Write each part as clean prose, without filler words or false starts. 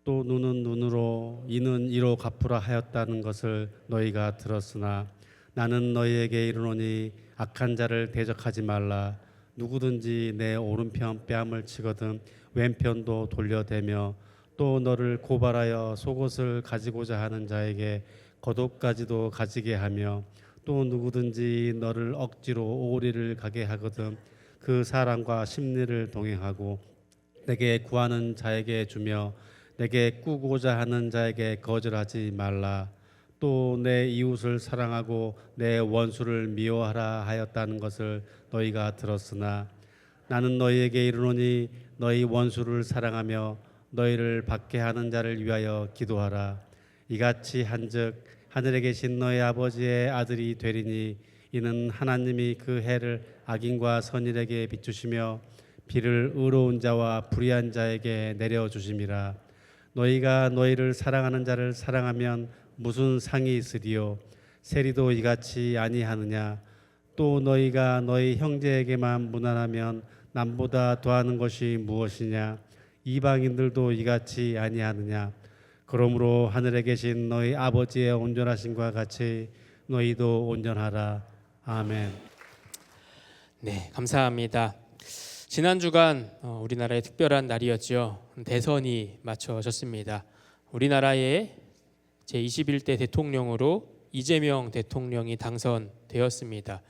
또 눈은 눈으로 이는 이로 갚으라 하였다는 것을 너희가 들었으나 나는 너희에게 이르노니 악한 자를 대적하지 말라. 누구든지 내 오른편 뺨을 치거든 왼편도 돌려대며 또 너를 고발하여 속옷을 가지고자 하는 자에게 겉옷까지도 가지게 하며 또 누구든지 너를 억지로 오리를 가게 하거든 그 사람과 심리를 동행하고 내게 구하는 자에게 주며 내게 꾸고자 하는 자에게 거절하지 말라. 또 내 이웃을 사랑하고 내 원수를 미워하라 하였다는 것을 너희가 들었으나 나는 너희에게 이르노니 너희 원수를 사랑하며 너희를 박해하는 자를 위하여 기도하라. 이같이 한즉 하늘에 계신 너희 아버지의 아들이 되리니 이는 하나님이 그 해를 악인과 선인에게 비추시며 비를 의로운 자와 불의한 자에게 내려 주심이라. 너희가 너희를 사랑하는 자를 사랑하면 무슨 상이 있으리요? 세리도 이같이 아니하느냐? 또 너희가 너희 형제에게만 무난하면 남보다 더하는 것이 무엇이냐? 이방인들도 이같이 아니하느냐? 그러므로 하늘에 계신 너희 아버지의 온전하심과 같이 너희도 온전하라. 아멘. 네, 감사합니다. 지난 주간 우리나라의 특별한 날이었죠. 대선이 마쳐졌습니다. 우리나라의 제21대 대통령으로 이재명 대통령이 당선되었습니다.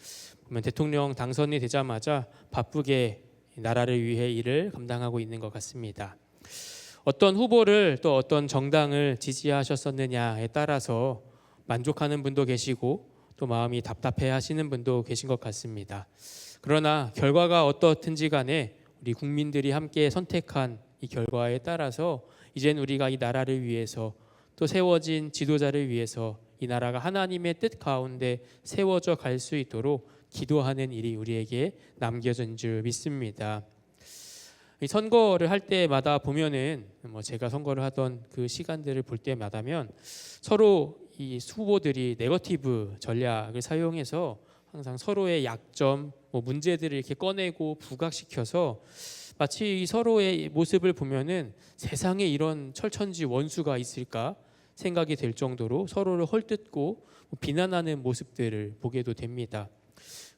보면 대통령 당선이 되자마자 바쁘게 나라를 위해 일을 감당하고 있는 것 같습니다. 어떤 후보를 또 어떤 정당을 지지하셨었느냐에 따라서 만족하는 분도 계시고 또 마음이 답답해 하시는 분도 계신 것 같습니다. 그러나 결과가 어떻든지 간에 우리 국민들이 함께 선택한 이 결과에 따라서 이젠 우리가 이 나라를 위해서 또 세워진 지도자를 위해서 이 나라가 하나님의 뜻 가운데 세워져 갈 수 있도록 기도하는 일이 우리에게 남겨진 줄 믿습니다. 이 선거를 할 때마다 보면은 제가 선거를 하던 그 시간들을 볼 때마다면 서로 이 후보들이 네거티브 전략을 사용해서 항상 서로의 약점, 문제들을 이렇게 꺼내고 부각시켜서 마치 이 서로의 모습을 보면은 세상에 이런 철천지 원수가 있을까 생각이 될 정도로 서로를 헐뜯고 비난하는 모습들을 보게도 됩니다.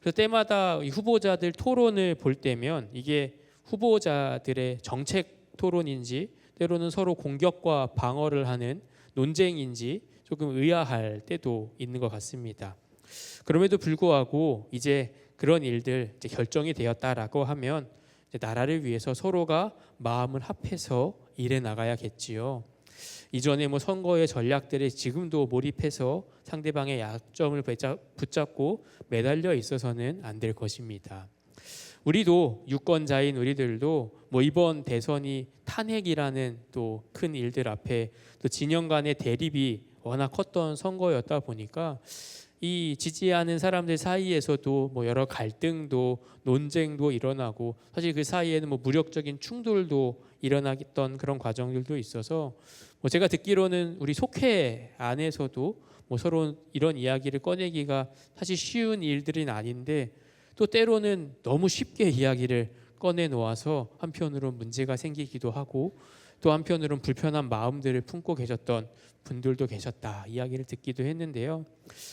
그래서 때마다 이 후보자들 토론을 볼 때면 이게 후보자들의 정책 토론인지 때로는 서로 공격과 방어를 하는 논쟁인지 조금 의아할 때도 있는 것 같습니다. 그럼에도 불구하고 이제 그런 일들 이제 결정이 되었다라고 하면 이제 나라를 위해서 서로가 마음을 합해서 일해 나가야겠지요. 이전에 선거의 전략들에 지금도 몰입해서 상대방의 약점을 붙잡고 매달려 있어서는 안 될 것입니다. 우리도 유권자인 우리들도 이번 대선이 탄핵이라는 또 큰 일들 앞에 또 진영 간의 대립이 워낙 컸던 선거였다 보니까 이 지지하는 사람들 사이에서도 여러 갈등도 논쟁도 일어나고 사실 그 사이에는 무력적인 충돌도 일어나던 그런 과정들도 있어서 제가 듣기로는 우리 속회 안에서도 서로 이런 이야기를 꺼내기가 사실 쉬운 일들은 아닌데 또 때로는 너무 쉽게 이야기를 꺼내 놓아서 한편으로는 문제가 생기기도 하고 또 한편으로는 불편한 마음들을 품고 계셨던 분들도 계셨다 이야기를 듣기도 했는데요.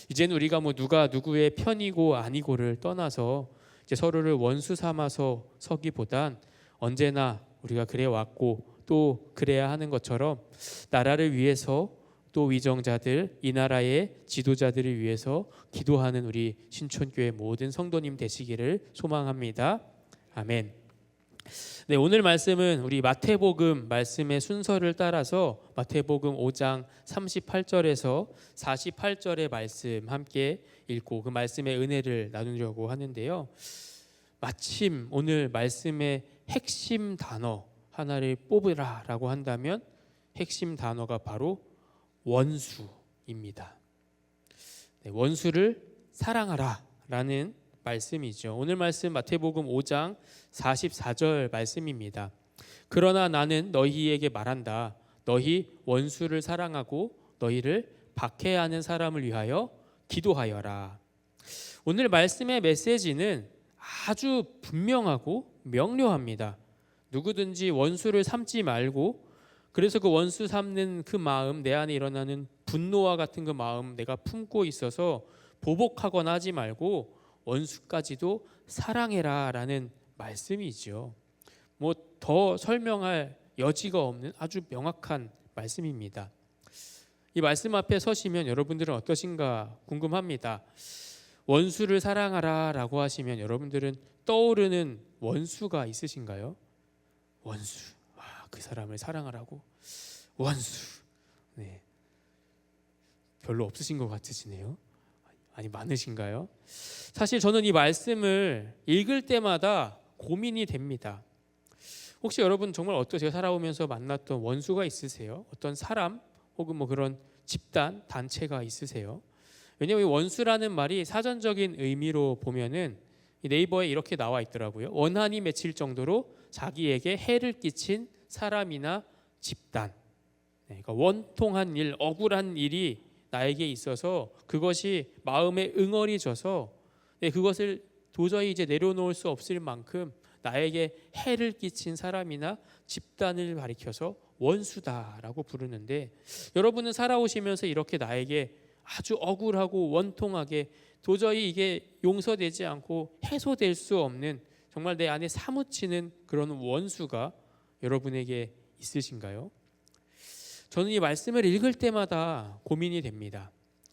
이제는 우리가 누가 누구의 편이고 아니고를 떠나서 이제 서로를 원수 삼아서 서기보단 언제나 우리가 그래 왔고 또 그래야 하는 것처럼 나라를 위해서 또 위정자들, 이 나라의 지도자들을 위해서 기도하는 우리 신촌교회 모든 성도님 되시기를 소망합니다. 아멘. 네, 오늘 말씀은 우리 마태복음 말씀의 순서를 따라서 마태복음 5장 38절에서 48절의 말씀 함께 읽고 그 말씀의 은혜를 나누려고 하는데요. 마침 오늘 말씀의 핵심 단어 하나를 뽑으라라고 한다면 핵심 단어가 바로 원수입니다. 네, 원수를 사랑하라라는 말씀이죠. 오늘 말씀 마태복음 5장 44절 말씀입니다. 그러나 나는 너희에게 말한다. 너희 원수를 사랑하고 너희를 박해하는 사람을 위하여 기도하여라. 오늘 말씀의 메시지는 아주 분명하고 명료합니다. 누구든지 원수를 삼지 말고 그래서 그 원수 삼는 그 마음, 내 안에 일어나는 분노와 같은 그 마음 내가 품고 있어서 보복하거나 하지 말고 원수까지도 사랑해라라는 말씀이죠. 뭐 더 설명할 여지가 없는 아주 명확한 말씀입니다. 이 말씀 앞에 서시면 여러분들은 어떠신가 궁금합니다. 원수를 사랑하라라고 하시면 여러분들은 떠오르는 원수가 있으신가요? 원수. 그 사람을 사랑하라고? 원수. 네. 별로 없으신 것 같으시네요. 아니 많으신가요? 사실 저는 이 말씀을 읽을 때마다 고민이 됩니다. 혹시 여러분 정말 어떠세요? 살아오면서 만났던 원수가 있으세요? 어떤 사람 혹은 뭐 그런 집단, 단체가 있으세요? 왜냐하면 이 원수라는 말이 사전적인 의미로 보면은 이 네이버에 이렇게 나와 있더라고요. 원한이 맺힐 정도로 자기에게 해를 끼친 사람이나 집단. 그러니까 원통한 일, 억울한 일이 나에게 있어서 그것이 마음에 응어리져서 그것을 도저히 이제 내려놓을 수 없을 만큼 나에게 해를 끼친 사람이나 집단을 가리켜서 원수다라고 부르는데, 여러분은 살아오시면서 이렇게 나에게 아주 억울하고 원통하게 도저히 이게 용서되지 않고 해소될 수 없는 정말 내 안에 사무치는 그런 원수가 여러분에게 있으신가요? 저는 이 말씀을 읽을 때마다 고민이 됩니다.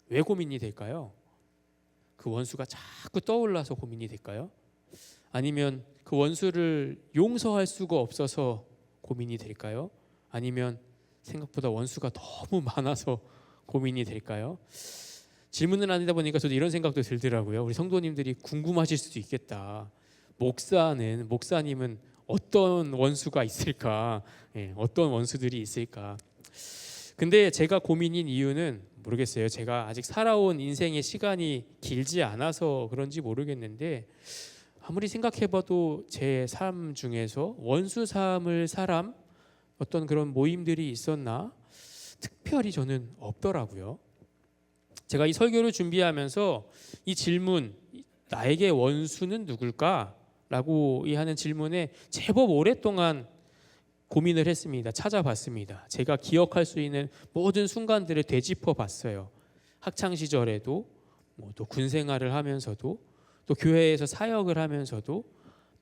왜 고민이 될까요? 그 원수가 자꾸 떠올라서 고민이 될까요? 아니면 그 원수를 용서할 수가 없어서 고민이 될까요? 아니면 생각보다 원수가 너무 많아서 고민이 될까요? 질문을 하다 보니까 저도 이런 생각도 들더라고요. 우리 성도님들이 궁금하실 수도 있겠다. 목사님은 어떤 원수가 있을까? 어떤 원수들이 있을까? 근데 제가 고민인 이유는 모르겠어요. 제가 아직 살아온 인생의 시간이 길지 않아서 그런지 모르겠는데, 아무리 생각해봐도 제 삶 중에서 원수 삼을 사람, 어떤 그런 모임들이 있었나? 특별히 저는 없더라고요. 제가 이 설교를 준비하면서 이 질문, 나에게 원수는 누굴까? 라고 하는 질문에 제법 오랫동안 고민을 했습니다. 찾아봤습니다. 제가 기억할 수 있는 모든 순간들을 되짚어 봤어요. 학창 시절에도, 또 군생활을 하면서도, 또 교회에서 사역을 하면서도,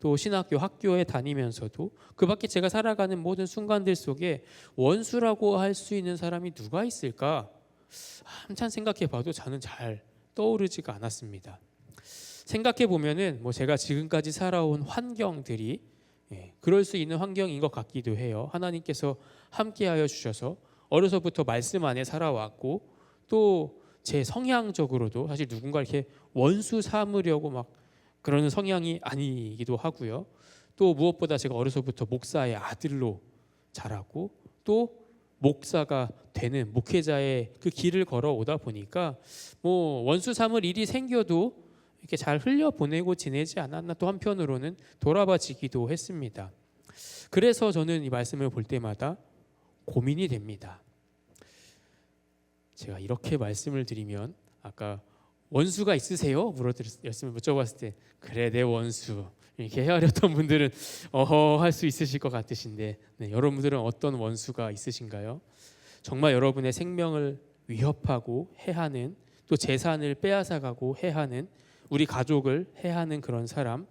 또 신학교 학교에 다니면서도, 그 밖에 제가 살아가는 모든 순간들 속에 원수라고 할 수 있는 사람이 누가 있을까? 한참 생각해 봐도 저는 잘 떠오르지가 않았습니다. 생각해 보면은 제가 지금까지 살아온 환경들이 그럴 수 있는 환경인 것 같기도 해요. 하나님께서 함께하여 주셔서 어려서부터 말씀 안에 살아왔고, 또 제 성향적으로도 사실 누군가 이렇게 원수 삼으려고 막 그러는 성향이 아니기도 하고요. 또 무엇보다 제가 어려서부터 목사의 아들로 자라고, 또 목사가 되는 목회자의 그 길을 걸어오다 보니까 원수 삼을 일이 생겨도 이렇게 잘 흘려보내고 지내지 않았나, 또 한편으로는 돌아봐지기도 했습니다. 그래서 저는 이 말씀을 볼 때마다 고민이 됩니다. 제가 이렇게 말씀을 드리면, 아까 원수가 있으세요? 여쭤봤을 때 그래 내 원수 이렇게 헤아렸던 분들은 어허 할 수 있으실 것 같으신데, 여러분들은 어떤 원수가 있으신가요? 정말 여러분의 생명을 위협하고 해하는, 또 재산을 빼앗아가고 해하는, 우리 가족을 해하는 그런 사람,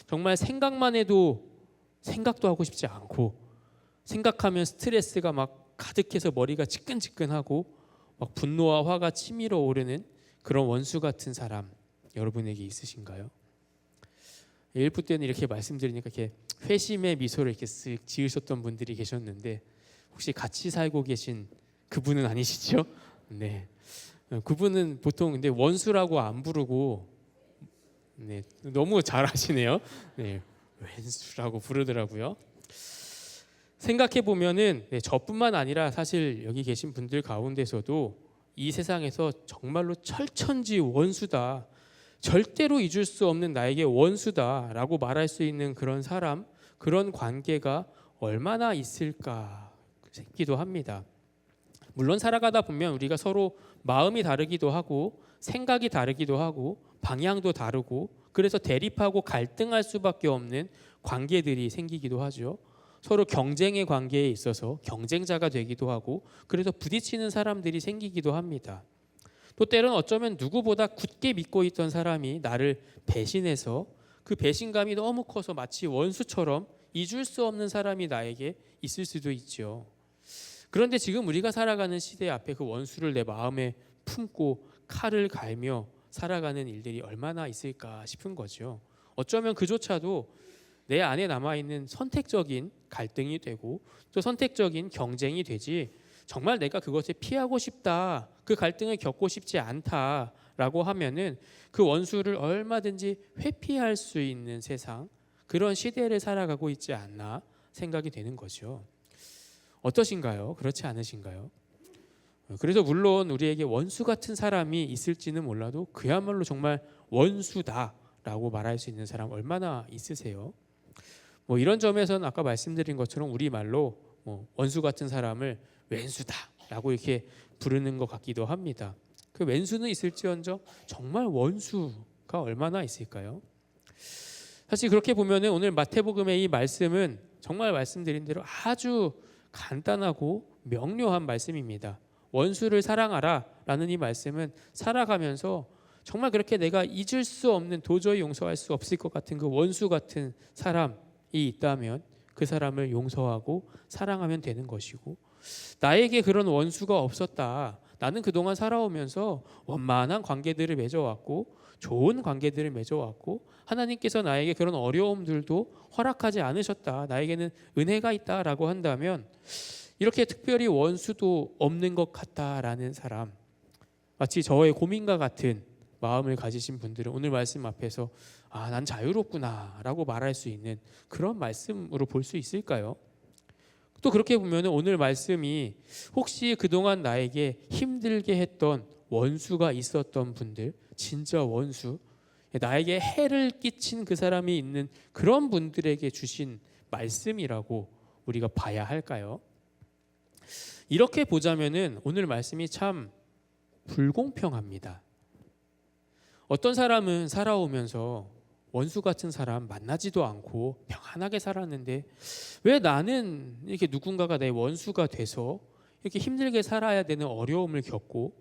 정말 생각만 해도 생각도 하고 싶지 않고, 생각하면 스트레스가 막 가득해서 머리가 지끈지끈하고 막 분노와 화가 치밀어 오르는 그런 원수 같은 사람 여러분에게 있으신가요? 1부 때는 이렇게 말씀드리니까 이렇게 회심의 미소를 이렇게 쓱 지으셨던 분들이 계셨는데, 혹시 같이 살고 계신 그분은 아니시죠? 네, 그분은 보통 근데 원수라고 안 부르고, 너무 잘하시네요. 왼수라고 부르더라고요. 생각해 보면은 저뿐만 아니라 사실 여기 계신 분들 가운데서도 이 세상에서 정말로 철천지 원수다, 절대로 잊을 수 없는 나에게 원수다라고 말할 수 있는 그런 사람, 그런 관계가 얼마나 있을까 싶기도 합니다. 물론 살아가다 보면 우리가 서로 마음이 다르기도 하고 생각이 다르기도 하고 방향도 다르고, 그래서 대립하고 갈등할 수밖에 없는 관계들이 생기기도 하죠. 서로 경쟁의 관계에 있어서 경쟁자가 되기도 하고 그래서 부딪히는 사람들이 생기기도 합니다. 또 때로는 어쩌면 누구보다 굳게 믿고 있던 사람이 나를 배신해서 그 배신감이 너무 커서 마치 원수처럼 잊을 수 없는 사람이 나에게 있을 수도 있죠. 그런데 지금 우리가 살아가는 시대 앞에 그 원수를 내 마음에 품고 칼을 갈며 살아가는 일들이 얼마나 있을까 싶은 거죠. 어쩌면 그조차도 내 안에 남아있는 선택적인 갈등이 되고 또 선택적인 경쟁이 되지 정말 내가 그것을 피하고 싶다, 그 갈등을 겪고 싶지 않다라고 하면은 그 원수를 얼마든지 회피할 수 있는 세상, 그런 시대를 살아가고 있지 않나 생각이 되는 거죠. 어떠신가요? 그렇지 않으신가요? 그래서 물론 우리에게 원수 같은 사람이 있을지는 몰라도 그야말로 정말 원수다라고 말할 수 있는 사람 얼마나 있으세요? 뭐 이런 점에서는 아까 말씀드린 것처럼 우리말로 원수 같은 사람을 왼수다라고 이렇게 부르는 것 같기도 합니다. 그 왼수는 있을지언정 정말 원수가 얼마나 있을까요? 사실 그렇게 보면은 오늘 마태복음의 이 말씀은 정말 말씀드린 대로 아주 간단하고 명료한 말씀입니다. 원수를 사랑하라라는 이 말씀은 살아가면서 정말 그렇게 내가 잊을 수 없는, 도저히 용서할 수 없을 것 같은 그 원수 같은 사람이 있다면 그 사람을 용서하고 사랑하면 되는 것이고, 나에게 그런 원수가 없었다, 나는 그동안 살아오면서 원만한 관계들을 맺어왔고 좋은 관계들을 맺어왔고 하나님께서 나에게 그런 어려움들도 허락하지 않으셨다, 나에게는 은혜가 있다라고 한다면 이렇게 특별히 원수도 없는 것 같다라는 사람, 마치 저의 고민과 같은 마음을 가지신 분들은 오늘 말씀 앞에서 난 자유롭구나 라고 말할 수 있는 그런 말씀으로 볼 수 있을까요? 또 그렇게 보면 오늘 말씀이 혹시 그동안 나에게 힘들게 했던 원수가 있었던 분들, 진짜 원수, 나에게 해를 끼친 그 사람이 있는 그런 분들에게 주신 말씀이라고 우리가 봐야 할까요? 이렇게 보자면은 오늘 말씀이 참 불공평합니다. 어떤 사람은 살아오면서 원수 같은 사람 만나지도 않고 평안하게 살았는데 왜 나는 이렇게 누군가가 내 원수가 돼서 이렇게 힘들게 살아야 되는 어려움을 겪고,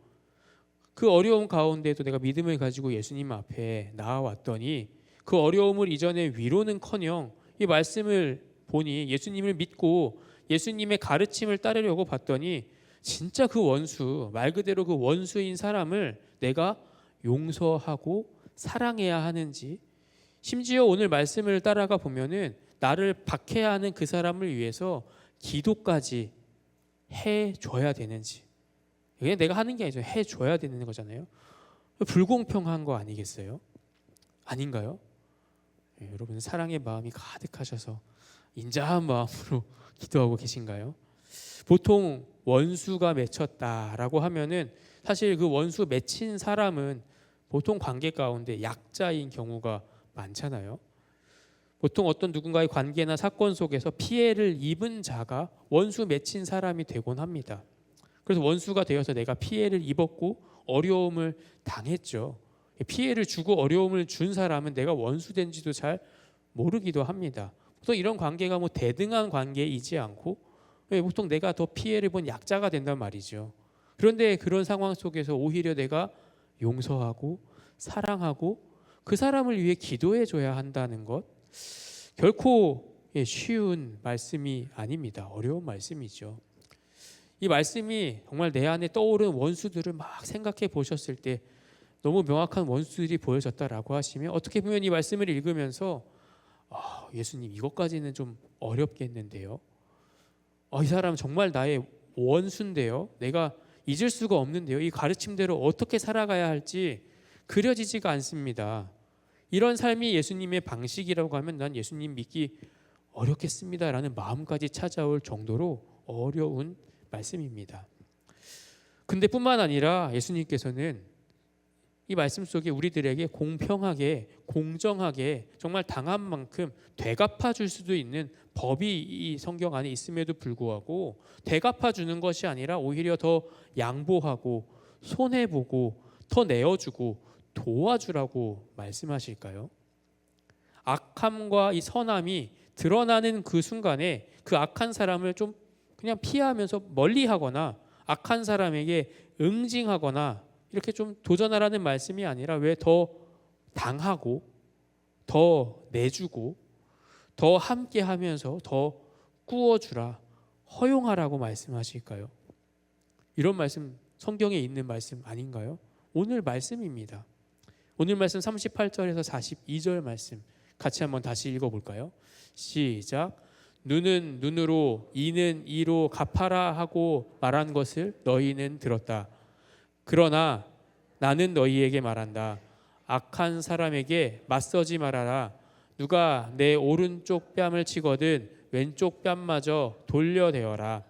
그 어려움 가운데도 내가 믿음을 가지고 예수님 앞에 나아왔더니 그 어려움을 이전에 위로는커녕 이 말씀을 보니 예수님을 믿고 예수님의 가르침을 따르려고 봤더니 진짜 그 원수, 말 그대로 그 원수인 사람을 내가 용서하고 사랑해야 하는지, 심지어 오늘 말씀을 따라가 보면은 나를 박해하는 그 사람을 위해서 기도까지 해줘야 되는지, 이게 내가 하는 게 아니죠, 해줘야 되는 거잖아요. 불공평한 거 아니겠어요? 아닌가요? 여러분 사랑의 마음이 가득하셔서 인자한 마음으로 기도하고 계신가요? 보통 원수가 맺혔다라고 하면은 사실 그 원수 맺힌 사람은 보통 관계 가운데 약자인 경우가 많잖아요. 보통 어떤 누군가의 관계나 사건 속에서 피해를 입은 자가 원수 맺힌 사람이 되곤 합니다. 그래서 원수가 되어서 내가 피해를 입었고 어려움을 당했죠. 피해를 주고 어려움을 준 사람은 내가 원수된지도 잘 모르기도 합니다. 보통 이런 관계가 대등한 관계이지 않고 보통 내가 더 피해를 본 약자가 된단 말이죠. 그런데 그런 상황 속에서 오히려 내가 용서하고 사랑하고 그 사람을 위해 기도해 줘야 한다는 것, 결코 쉬운 말씀이 아닙니다. 어려운 말씀이죠. 이 말씀이 정말 내 안에 떠오른 원수들을 막 생각해 보셨을 때 너무 명확한 원수들이 보여졌다라고 하시면, 어떻게 보면 이 말씀을 읽으면서 예수님 이것까지는 좀 어렵겠는데요, 이 사람 정말 나의 원수인데요, 내가 잊을 수가 없는데요, 이 가르침대로 어떻게 살아가야 할지 그려지지가 않습니다. 이런 삶이 예수님의 방식이라고 하면 난 예수님 믿기 어렵겠습니다라는 마음까지 찾아올 정도로 어려운 말씀입니다. 근데 뿐만 아니라 예수님께서는 이 말씀 속에 우리들에게 공평하게, 공정하게 정말 당한 만큼 되갚아 줄 수도 있는 법이 이 성경 안에 있음에도 불구하고 되갚아 주는 것이 아니라 오히려 더 양보하고 손해보고 더 내어주고 도와주라고 말씀하실까요? 악함과 이 선함이 드러나는 그 순간에 그 악한 사람을 좀 그냥 피하면서 멀리하거나 악한 사람에게 응징하거나 이렇게 좀 도전하라는 말씀이 아니라 왜 더 당하고 더 내주고 더 함께하면서 더 꾸어주라, 허용하라고 말씀하실까요? 이런 말씀 성경에 있는 말씀 아닌가요? 오늘 말씀입니다. 오늘 말씀 38절에서 42절 말씀 같이 한번 다시 읽어볼까요? 시작. 눈은 눈으로 이는 이로 갚아라 하고 말한 것을 너희는 들었다. 그러나 나는 너희에게 말한다. 악한 사람에게 맞서지 말아라. 누가 내 오른쪽 뺨을 치거든 왼쪽 뺨마저 돌려대어라.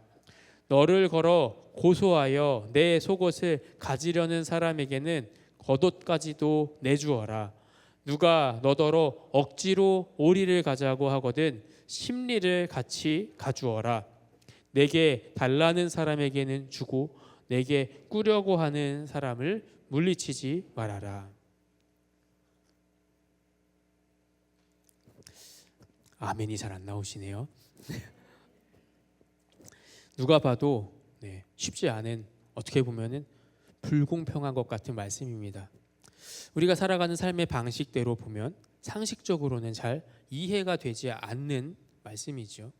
너를 걸어 고소하여 내 속옷을 가지려는 사람에게는 겉옷까지도 내주어라. 누가 너더러 억지로 오리를 가자고 하거든 심리를 같이 가주어라. 내게 달라는 사람에게는 주고 내게 꾸려고 하는 사람을 물리치지 말아라. 아멘이 잘 안 나오시네요. 누가 봐도 쉽지 않은, 어떻게 보면은 불공평한 것 같은 말씀입니다. 우리가 살아가는 삶의 방식대로 보면 상식적으로는 잘 이해가 되지 않는 말씀이죠.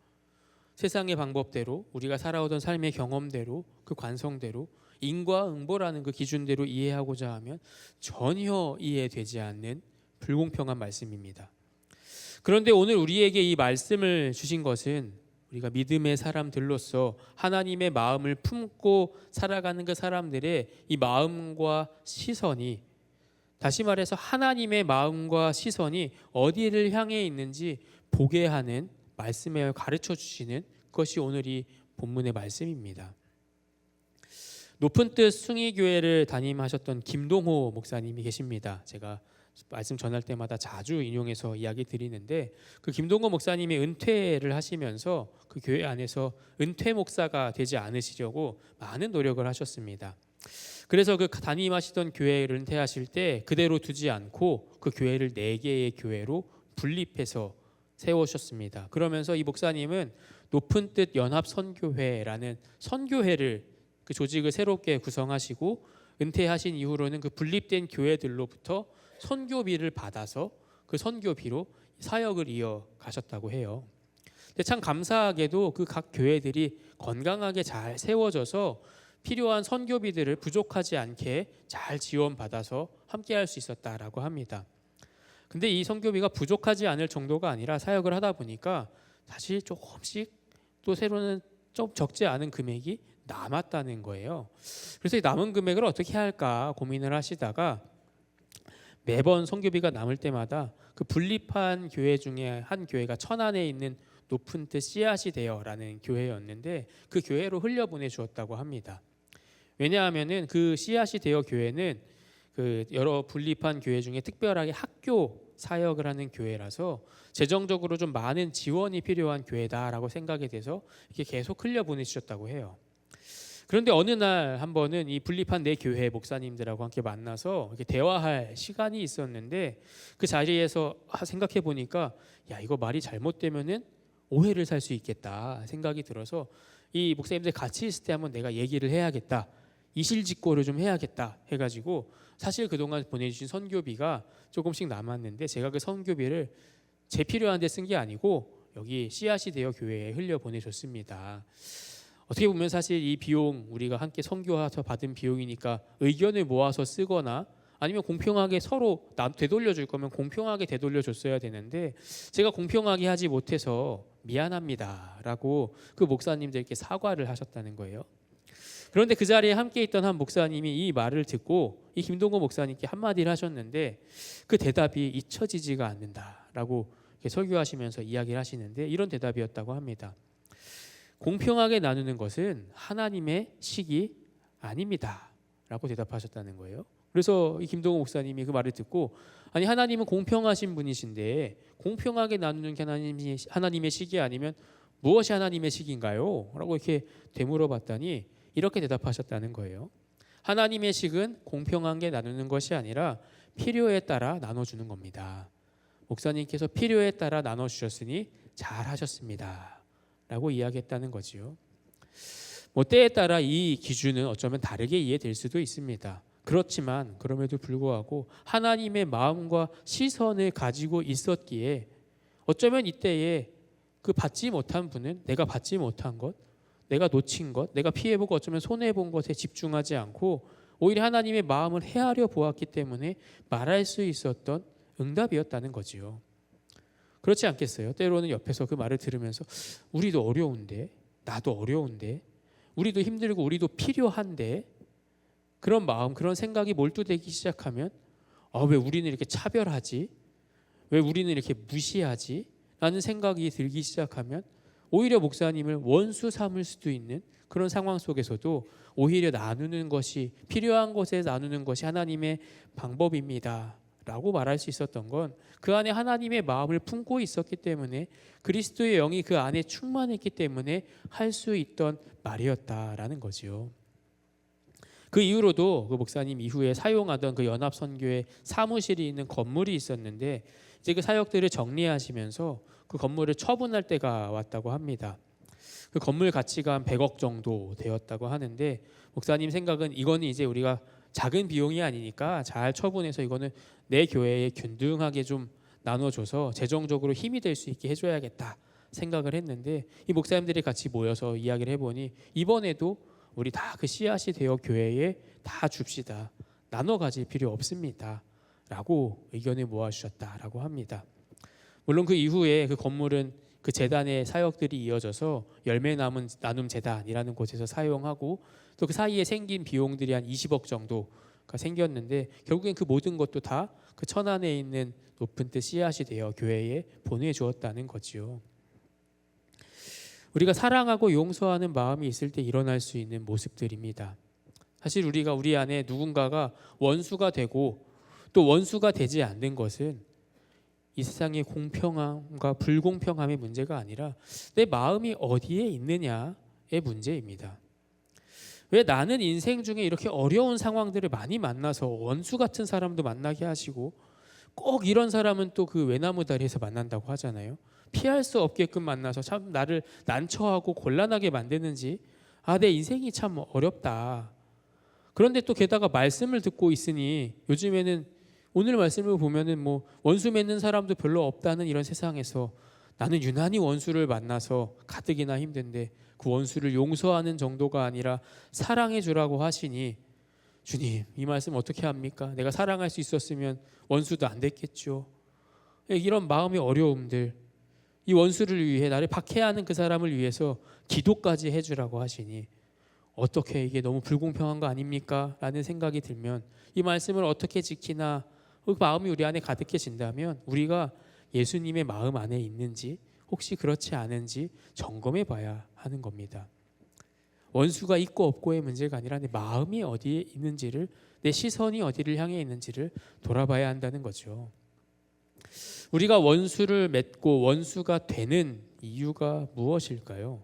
세상의 방법대로 우리가 살아오던 삶의 경험대로 그 관성대로 인과응보라는 그 기준대로 이해하고자 하면 전혀 이해되지 않는 불공평한 말씀입니다. 그런데 오늘 우리에게 이 말씀을 주신 것은 우리가 믿음의 사람들로서 하나님의 마음을 품고 살아가는 그 사람들의 이 마음과 시선이, 다시 말해서 하나님의 마음과 시선이 어디를 향해 있는지 보게 하는 말씀에 가르쳐 주시는 것이 오늘 이 본문의 말씀입니다. 높은 뜻 숭의교회를 담임하셨던 김동호 목사님이 계십니다. 제가 말씀 전할 때마다 자주 인용해서 이야기 드리는데, 그 김동호 목사님이 은퇴를 하시면서 그 교회 안에서 은퇴 목사가 되지 않으시려고 많은 노력을 하셨습니다. 그래서 그 담임하시던 교회를 은퇴하실 때 그대로 두지 않고 그 교회를 4개의 교회로 분립해서 세우셨습니다. 그러면서 이 목사님은 높은 뜻 연합 선교회라는 선교회를, 그 조직을 새롭게 구성하시고 은퇴하신 이후로는 그 분립된 교회들로부터 선교비를 받아서 그 선교비로 사역을 이어가셨다고 해요. 근데 참 감사하게도 그 각 교회들이 건강하게 잘 세워져서 필요한 선교비들을 부족하지 않게 잘 지원받아서 함께할 수 있었다라고 합니다. 근데 이 선교비가 부족하지 않을 정도가 아니라 사역을 하다 보니까 사실 조금씩 또 새로는 좀 적지 않은 금액이 남았다는 거예요. 그래서 이 남은 금액을 어떻게 할까 고민을 하시다가 매번 선교비가 남을 때마다 그 분립한 교회 중에 한 교회가 천안에 있는 높은 뜻 씨앗이 되어라는 교회였는데 그 교회로 흘려보내 주었다고 합니다. 왜냐하면은 그 씨앗이 되어 교회는 그 여러 분립한 교회 중에 특별하게 학교 사역을 하는 교회라서 재정적으로 좀 많은 지원이 필요한 교회다라고 생각이 돼서 이렇게 계속 흘려보내 주셨다고 해요. 그런데 어느 날 한 번은 이 분립한 4교회 목사님들하고 함께 만나서 이렇게 대화할 시간이 있었는데, 그 자리에서 생각해 보니까 야, 이거 말이 잘못되면은 오해를 살 수 있겠다 생각이 들어서 이 목사님들 같이 있을 때 한번 내가 얘기를 해야겠다, 이실직고를 좀 해야겠다 해가지고, 사실 그동안 보내주신 선교비가 조금씩 남았는데 제가 그 선교비를 제 필요한 데 쓴 게 아니고 여기 씨앗이 되어 교회에 흘려보내줬습니다. 어떻게 보면 사실 이 비용, 우리가 함께 선교하서 받은 비용이니까 의견을 모아서 쓰거나 아니면 공평하게 서로 되돌려줄 거면 공평하게 되돌려줬어야 되는데 제가 공평하게 하지 못해서 미안합니다라고 그 목사님들께 사과를 하셨다는 거예요. 그런데 그 자리에 함께 있던 한 목사님이 이 말을 듣고 이 김동호 목사님께 한마디를 하셨는데 그 대답이 잊혀지지가 않는다라고 설교하시면서 이야기를 하시는데, 이런 대답이었다고 합니다. 공평하게 나누는 것은 하나님의 식이 아닙니다 라고 대답하셨다는 거예요. 그래서 이 김동호 목사님이 그 말을 듣고, 아니 하나님은 공평하신 분이신데 공평하게 나누는 게 하나님의 식이 아니면 무엇이 하나님의 식인가요? 라고 이렇게 되물어봤더니 이렇게 대답하셨다는 거예요. 하나님의 식은 공평하게 나누는 것이 아니라 필요에 따라 나눠주는 겁니다. 목사님께서 필요에 따라 나눠주셨으니 잘하셨습니다 라고 이야기했다는 거지요. 때에 따라 이 기준은 어쩌면 다르게 이해될 수도 있습니다. 그렇지만 그럼에도 불구하고 하나님의 마음과 시선을 가지고 있었기에 어쩌면 이때에 그 받지 못한 분은 내가 받지 못한 것, 내가 놓친 것, 내가 피해보고 어쩌면 손해본 것에 집중하지 않고 오히려 하나님의 마음을 헤아려 보았기 때문에 말할 수 있었던 응답이었다는 거지요. 그렇지 않겠어요? 때로는 옆에서 그 말을 들으면서 우리도 어려운데, 나도 어려운데, 우리도 힘들고 우리도 필요한데, 그런 마음, 그런 생각이 몰두되기 시작하면 왜 우리는 이렇게 차별하지? 왜 우리는 이렇게 무시하지? 라는 생각이 들기 시작하면 오히려 목사님을 원수 삼을 수도 있는 그런 상황 속에서도 오히려 나누는 것이, 필요한 것에 나누는 것이 하나님의 방법입니다 라고 말할 수 있었던 건 그 안에 하나님의 마음을 품고 있었기 때문에, 그리스도의 영이 그 안에 충만했기 때문에 할 수 있던 말이었다라는 거지요. 그 이후로도 그 목사님 이후에 사용하던 그 연합선교회 사무실이 있는 건물이 있었는데, 이제 그 사역들을 정리하시면서 그 건물을 처분할 때가 왔다고 합니다. 그 건물 가치가 한 100억 정도 되었다고 하는데, 목사님 생각은 이거는 이제 우리가 작은 비용이 아니니까 잘 처분해서 이거는 내 교회에 균등하게 좀 나눠줘서 재정적으로 힘이 될 수 있게 해줘야겠다 생각을 했는데, 이 목사님들이 같이 모여서 이야기를 해보니 이번에도 우리 다 그 씨앗이 되어 교회에 다 줍시다, 나눠 가질 필요 없습니다 라고 의견을 모아주셨다라고 합니다. 물론 그 이후에 그 건물은 그 재단의 사역들이 이어져서 열매 나눔 재단이라는 곳에서 사용하고, 또 그 사이에 생긴 비용들이 한 20억 정도가 생겼는데, 결국엔 그 모든 것도 다 그 천안에 있는 높은 뜻 씨앗이 되어 교회에 보내주었다는 거지요. 우리가 사랑하고 용서하는 마음이 있을 때 일어날 수 있는 모습들입니다. 사실 우리가 우리 안에 누군가가 원수가 되고 또 원수가 되지 않는 것은 이 세상의 공평함과 불공평함의 문제가 아니라 내 마음이 어디에 있느냐의 문제입니다. 왜 나는 인생 중에 이렇게 어려운 상황들을 많이 만나서 원수 같은 사람도 만나게 하시고, 꼭 이런 사람은 또 그 외나무 다리에서 만난다고 하잖아요. 피할 수 없게끔 만나서 참 나를 난처하고 곤란하게 만드는지, 내 인생이 참 어렵다. 그런데 또 게다가 말씀을 듣고 있으니 요즘에는 오늘 말씀을 보면은 원수 맺는 사람도 별로 없다는 이런 세상에서 나는 유난히 원수를 만나서 가뜩이나 힘든데 그 원수를 용서하는 정도가 아니라 사랑해 주라고 하시니, 주님 이 말씀 어떻게 합니까? 내가 사랑할 수 있었으면 원수도 안 됐겠죠. 이런 마음의 어려움들, 이 원수를 위해, 나를 박해하는 그 사람을 위해서 기도까지 해주라고 하시니 어떻게 이게 너무 불공평한 거 아닙니까? 라는 생각이 들면 이 말씀을 어떻게 지키나 그 마음이 우리 안에 가득해진다면 우리가 예수님의 마음 안에 있는지, 혹시 그렇지 않은지 점검해 봐야 하는 겁니다. 원수가 있고 없고의 문제가 아니라 내 마음이 어디에 있는지를, 내 시선이 어디를 향해 있는지를 돌아봐야 한다는 거죠. 우리가 원수를 맺고 원수가 되는 이유가 무엇일까요?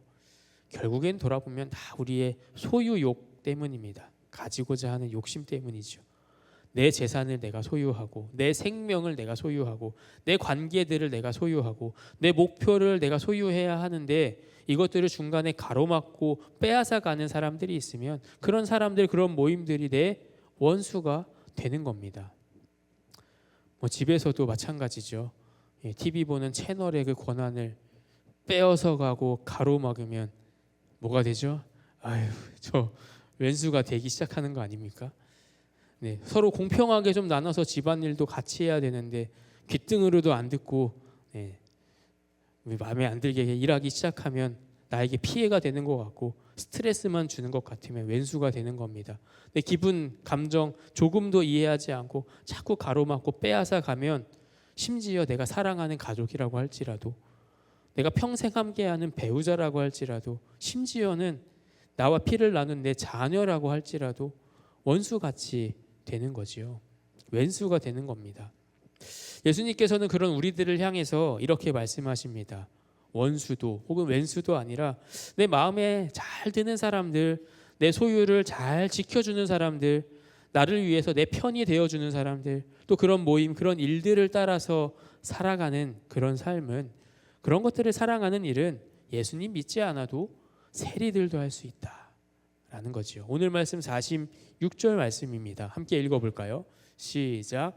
결국엔 돌아보면 다 우리의 소유욕 때문입니다. 가지고자 하는 욕심 때문이죠. 내 재산을 내가 소유하고, 내 생명을 내가 소유하고, 내 관계들을 내가 소유하고, 내 목표를 내가 소유해야 하는데 이것들을 중간에 가로막고 빼앗아가는 사람들이 있으면 그런 사람들, 그런 모임들이 내 원수가 되는 겁니다. 집에서도 마찬가지죠. TV 보는 채널의 그 권한을 빼앗아 가고 가로막으면 뭐가 되죠? 저 왼수가 되기 시작하는 거 아닙니까? 서로 공평하게 좀 나눠서 집안일도 같이 해야 되는데 귓등으로도 안 듣고 마음에 안 들게 일하기 시작하면 나에게 피해가 되는 것 같고 스트레스만 주는 것 같으면 왼수가 되는 겁니다. 내 기분, 감정 조금도 이해하지 않고 자꾸 가로막고 빼앗아 가면, 심지어 내가 사랑하는 가족이라고 할지라도, 내가 평생 함께하는 배우자라고 할지라도, 심지어는 나와 피를 나눈 내 자녀라고 할지라도 원수같이 되는 거지요. 왼수가 되는 겁니다. 예수님께서는 그런 우리들을 향해서 이렇게 말씀하십니다. 원수도 혹은 왼수도 아니라 내 마음에 잘 드는 사람들, 내 소유를 잘 지켜주는 사람들, 나를 위해서 내 편이 되어주는 사람들, 또 그런 모임, 그런 일들을 따라서 살아가는 그런 삶은, 그런 것들을 사랑하는 일은 예수님 믿지 않아도 세리들도 할 수 있다라는 거죠. 오늘 말씀 46절 말씀입니다. 함께 읽어볼까요? 시작.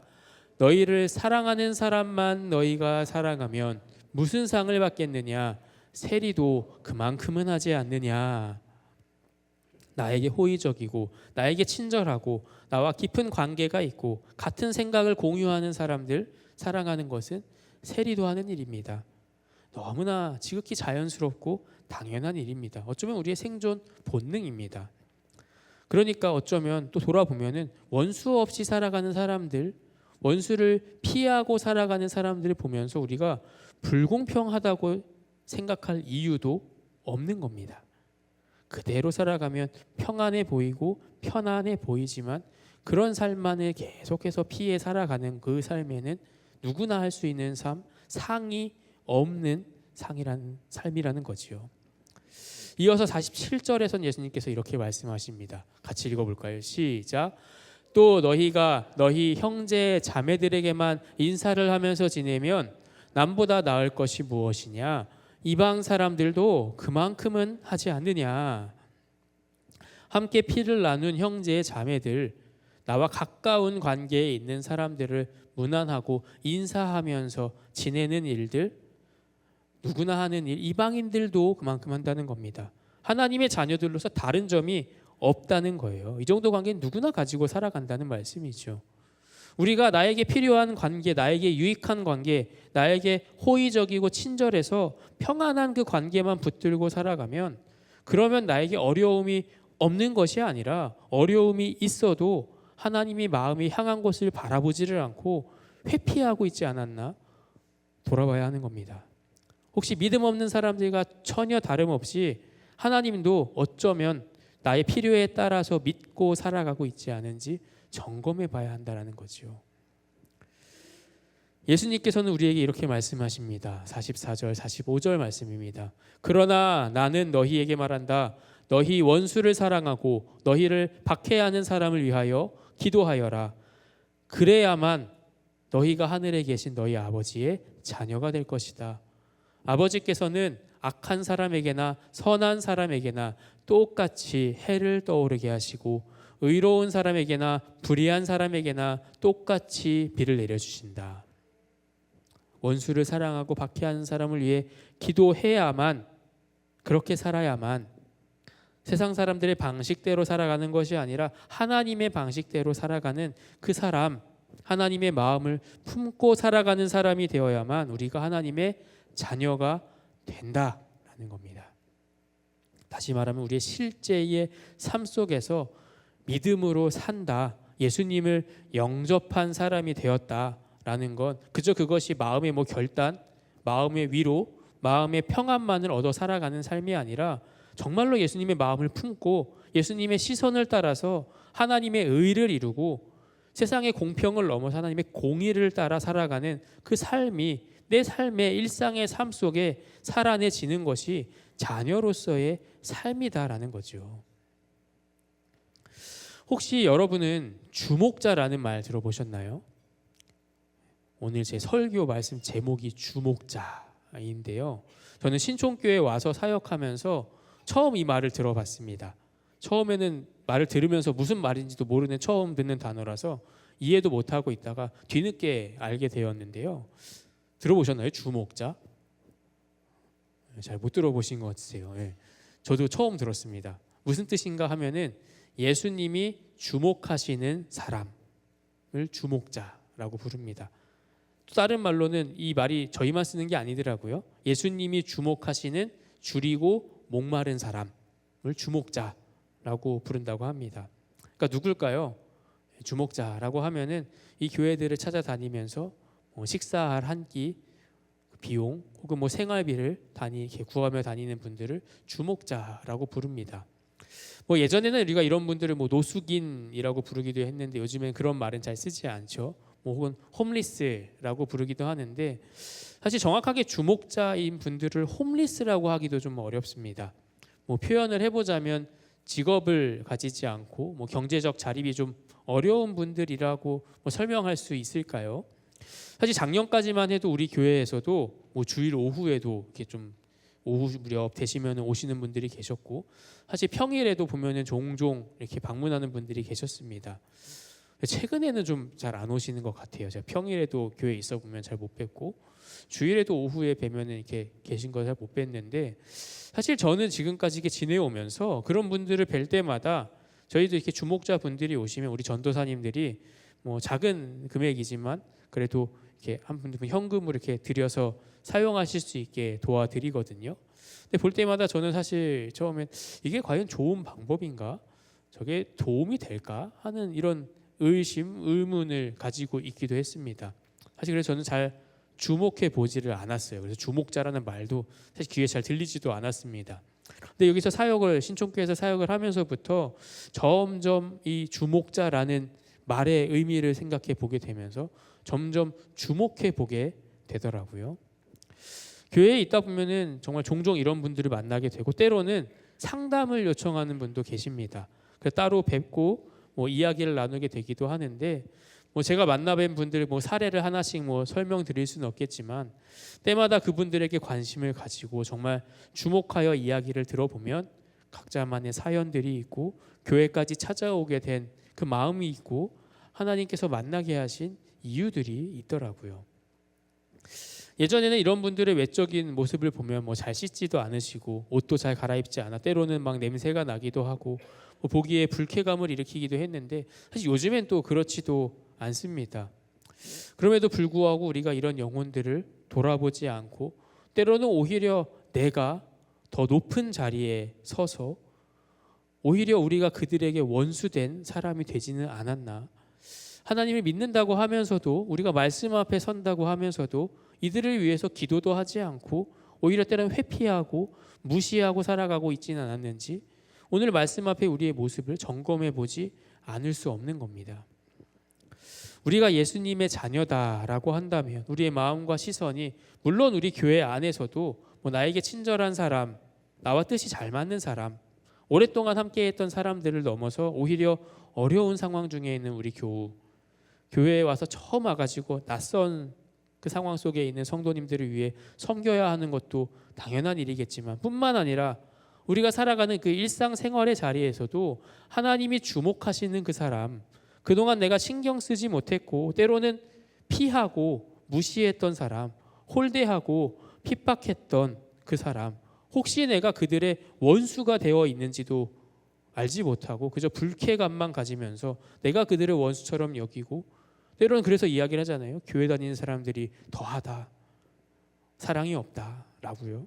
너희를 사랑하는 사람만 너희가 사랑하면 무슨 상을 받겠느냐? 세리도 그만큼은 하지 않느냐? 나에게 호의적이고 나에게 친절하고 나와 깊은 관계가 있고 같은 생각을 공유하는 사람들 사랑하는 것은 세리도 하는 일입니다. 너무나 지극히 자연스럽고 당연한 일입니다. 어쩌면 우리의 생존 본능입니다. 그러니까 어쩌면 또 돌아보면은 원수 없이 살아가는 사람들, 원수를 피하고 살아가는 사람들을 보면서 우리가 불공평하다고 생각할 이유도 없는 겁니다. 그대로 살아가면 평안해 보이고 편안해 보이지만 그런 삶만을 계속해서 피해 살아가는 그 삶에는 누구나 할 수 있는 상이 없는 삶이라는 거지요. 이어서 47절에선 예수님께서 이렇게 말씀하십니다. 같이 읽어볼까요? 시작. 또 너희가 너희 형제 자매들에게만 인사를 하면서 지내면 남보다 나을 것이 무엇이냐? 이방 사람들도 그만큼은 하지 않느냐? 함께 피를 나눈 형제 자매들, 나와 가까운 관계에 있는 사람들을 무난하고 인사하면서 지내는 일들, 누구나 하는 일, 이방인들도 그만큼 한다는 겁니다. 하나님의 자녀들로서 다른 점이 없다는 거예요. 이 정도 관계는 누구나 가지고 살아간다는 말씀이죠. 우리가 나에게 필요한 관계, 나에게 유익한 관계, 나에게 호의적이고 친절해서 평안한 그 관계만 붙들고 살아가면, 그러면 나에게 어려움이 없는 것이 아니라 어려움이 있어도 하나님이 마음이 향한 곳을 바라보지를 않고 회피하고 있지 않았나 돌아봐야 하는 겁니다. 혹시 믿음 없는 사람들과 전혀 다름없이 하나님도 어쩌면 나의 필요에 따라서 믿고 살아가고 있지 않은지 점검해 봐야 한다는 거죠. 예수님께서는 우리에게 이렇게 말씀하십니다. 44절, 45절 말씀입니다. 그러나 나는 너희에게 말한다. 너희 원수를 사랑하고 너희를 박해하는 사람을 위하여 기도하여라. 그래야만 너희가 하늘에 계신 너희 아버지의 자녀가 될 것이다. 아버지께서는 악한 사람에게나 선한 사람에게나 똑같이 해를 떠오르게 하시고 의로운 사람에게나 불의한 사람에게나 똑같이 비를 내려주신다. 원수를 사랑하고 박해하는 사람을 위해 기도해야만, 그렇게 살아야만 세상 사람들의 방식대로 살아가는 것이 아니라 하나님의 방식대로 살아가는 그 사람, 하나님의 마음을 품고 살아가는 사람이 되어야만 우리가 하나님의 자녀가 된다라는 겁니다. 다시 말하면 우리의 실제의 삶 속에서 믿음으로 산다, 예수님을 영접한 사람이 되었다라는 건 그저 그것이 마음의 결단, 마음의 위로, 마음의 평안만을 얻어 살아가는 삶이 아니라 정말로 예수님의 마음을 품고 예수님의 시선을 따라서 하나님의 의를 이루고 세상의 공평을 넘어서 하나님의 공의를 따라 살아가는 그 삶이 내 삶의 일상의 삶 속에 살아내지는 것이 자녀로서의 삶이다라는 거죠. 혹시 여러분은 주목자라는 말 들어보셨나요? 오늘 제 설교 말씀 제목이 주목자인데요. 저는 신촌교회에 와서 사역하면서 처음 이 말을 들어봤습니다. 처음에는 말을 들으면서 무슨 말인지도 모르는 처음 듣는 단어라서 이해도 못하고 있다가 뒤늦게 알게 되었는데요. 들어보셨나요? 주목자? 잘 못 들어보신 것 같으세요. 예. 저도 처음 들었습니다. 무슨 뜻인가 하면은 예수님이 주목하시는 사람을 주목자라고 부릅니다. 또 다른 말로는 이 말이 저희만 쓰는 게 아니더라고요. 예수님이 주목하시는 줄이고 목마른 사람을 주목자라고 부른다고 합니다. 그러니까 누굴까요? 주목자라고 하면은 이 교회들을 찾아다니면서 식사할 한 끼 비용 혹은 생활비를 구하며 다니는 분들을 주목자라고 부릅니다. 예전에는 우리가 이런 분들을 노숙인이라고 부르기도 했는데 요즘엔 그런 말은 잘 쓰지 않죠. 혹은 홈리스라고 부르기도 하는데 사실 정확하게 주목자인 분들을 홈리스라고 하기도 좀 어렵습니다. 표현을 해보자면 직업을 가지지 않고 경제적 자립이 좀 어려운 분들이라고 설명할 수 있을까요? 사실 작년까지만 해도 우리 교회에서도 주일 오후에도 이렇게 좀 오후 무렵 되시면 오시는 분들이 계셨고, 사실 평일에도 보면은 종종 이렇게 방문하는 분들이 계셨습니다. 최근에는 좀 잘 안 오시는 것 같아요. 제가 평일에도 교회에 있어 보면 잘 못 뵙고, 주일에도 오후에 뵈면은 이렇게 계신 걸 잘 못 뵀는데, 사실 저는 지금까지 이렇게 지내오면서 그런 분들을 뵐 때마다 저희도 이렇게 주목자 분들이 오시면 우리 전도사님들이 뭐 작은 금액이지만 그래도 이렇게 한 분들 현금으로 이렇게 드려서 사용하실 수 있게 도와드리거든요. 근데 볼 때마다 저는 사실 처음엔 이게 과연 좋은 방법인가? 저게 도움이 될까? 하는 이런 의심, 의문을 가지고 있기도 했습니다. 사실 그래서 저는 잘 주목해 보지를 않았어요. 그래서 주목자라는 말도 사실 귀에 잘 들리지도 않았습니다. 근데 여기서 사역을 신촌교회에서 사역을 하면서부터 점점 이 주목자라는 말의 의미를 생각해 보게 되면서 점점 주목해 보게 되더라고요. 교회에 있다 보면은 정말 종종 이런 분들을 만나게 되고, 때로는 상담을 요청하는 분도 계십니다. 그래서 따로 뵙고 뭐 이야기를 나누게 되기도 하는데, 뭐 제가 만나뵌 분들 뭐 사례를 하나씩 뭐 설명드릴 수는 없겠지만, 때마다 그분들에게 관심을 가지고 정말 주목하여 이야기를 들어보면 각자만의 사연들이 있고 교회까지 찾아오게 된 그 마음이 있고 하나님께서 만나게 하신 이유들이 있더라고요. 예전에는 이런 분들의 외적인 모습을 보면 뭐 잘 씻지도 않으시고 옷도 잘 갈아입지 않아 때로는 막 냄새가 나기도 하고 뭐 보기에 불쾌감을 일으키기도 했는데, 사실 요즘엔 또 그렇지도 않습니다. 그럼에도 불구하고 우리가 이런 영혼들을 돌아보지 않고 때로는 오히려 내가 더 높은 자리에 서서 오히려 우리가 그들에게 원수된 사람이 되지는 않았나. 하나님을 믿는다고 하면서도, 우리가 말씀 앞에 선다고 하면서도 이들을 위해서 기도도 하지 않고 오히려 때로는 회피하고 무시하고 살아가고 있지는 않았는지, 오늘 말씀 앞에 우리의 모습을 점검해 보지 않을 수 없는 겁니다. 우리가 예수님의 자녀다라고 한다면 우리의 마음과 시선이, 물론 우리 교회 안에서도 뭐 나에게 친절한 사람, 나와 뜻이 잘 맞는 사람, 오랫동안 함께했던 사람들을 넘어서 오히려 어려운 상황 중에 있는 우리 교회에 와서 처음 와가지고 낯선 그 상황 속에 있는 성도님들을 위해 섬겨야 하는 것도 당연한 일이겠지만, 뿐만 아니라 우리가 살아가는 그 일상생활의 자리에서도 하나님이 주목하시는 그 사람, 그동안 내가 신경 쓰지 못했고 때로는 피하고 무시했던 사람, 홀대하고 핍박했던 그 사람, 혹시 내가 그들의 원수가 되어 있는지도 알지 못하고 그저 불쾌감만 가지면서 내가 그들을 원수처럼 여기고, 때로는 그래서 이야기를 하잖아요. 교회 다니는 사람들이 더하다, 사랑이 없다라고요.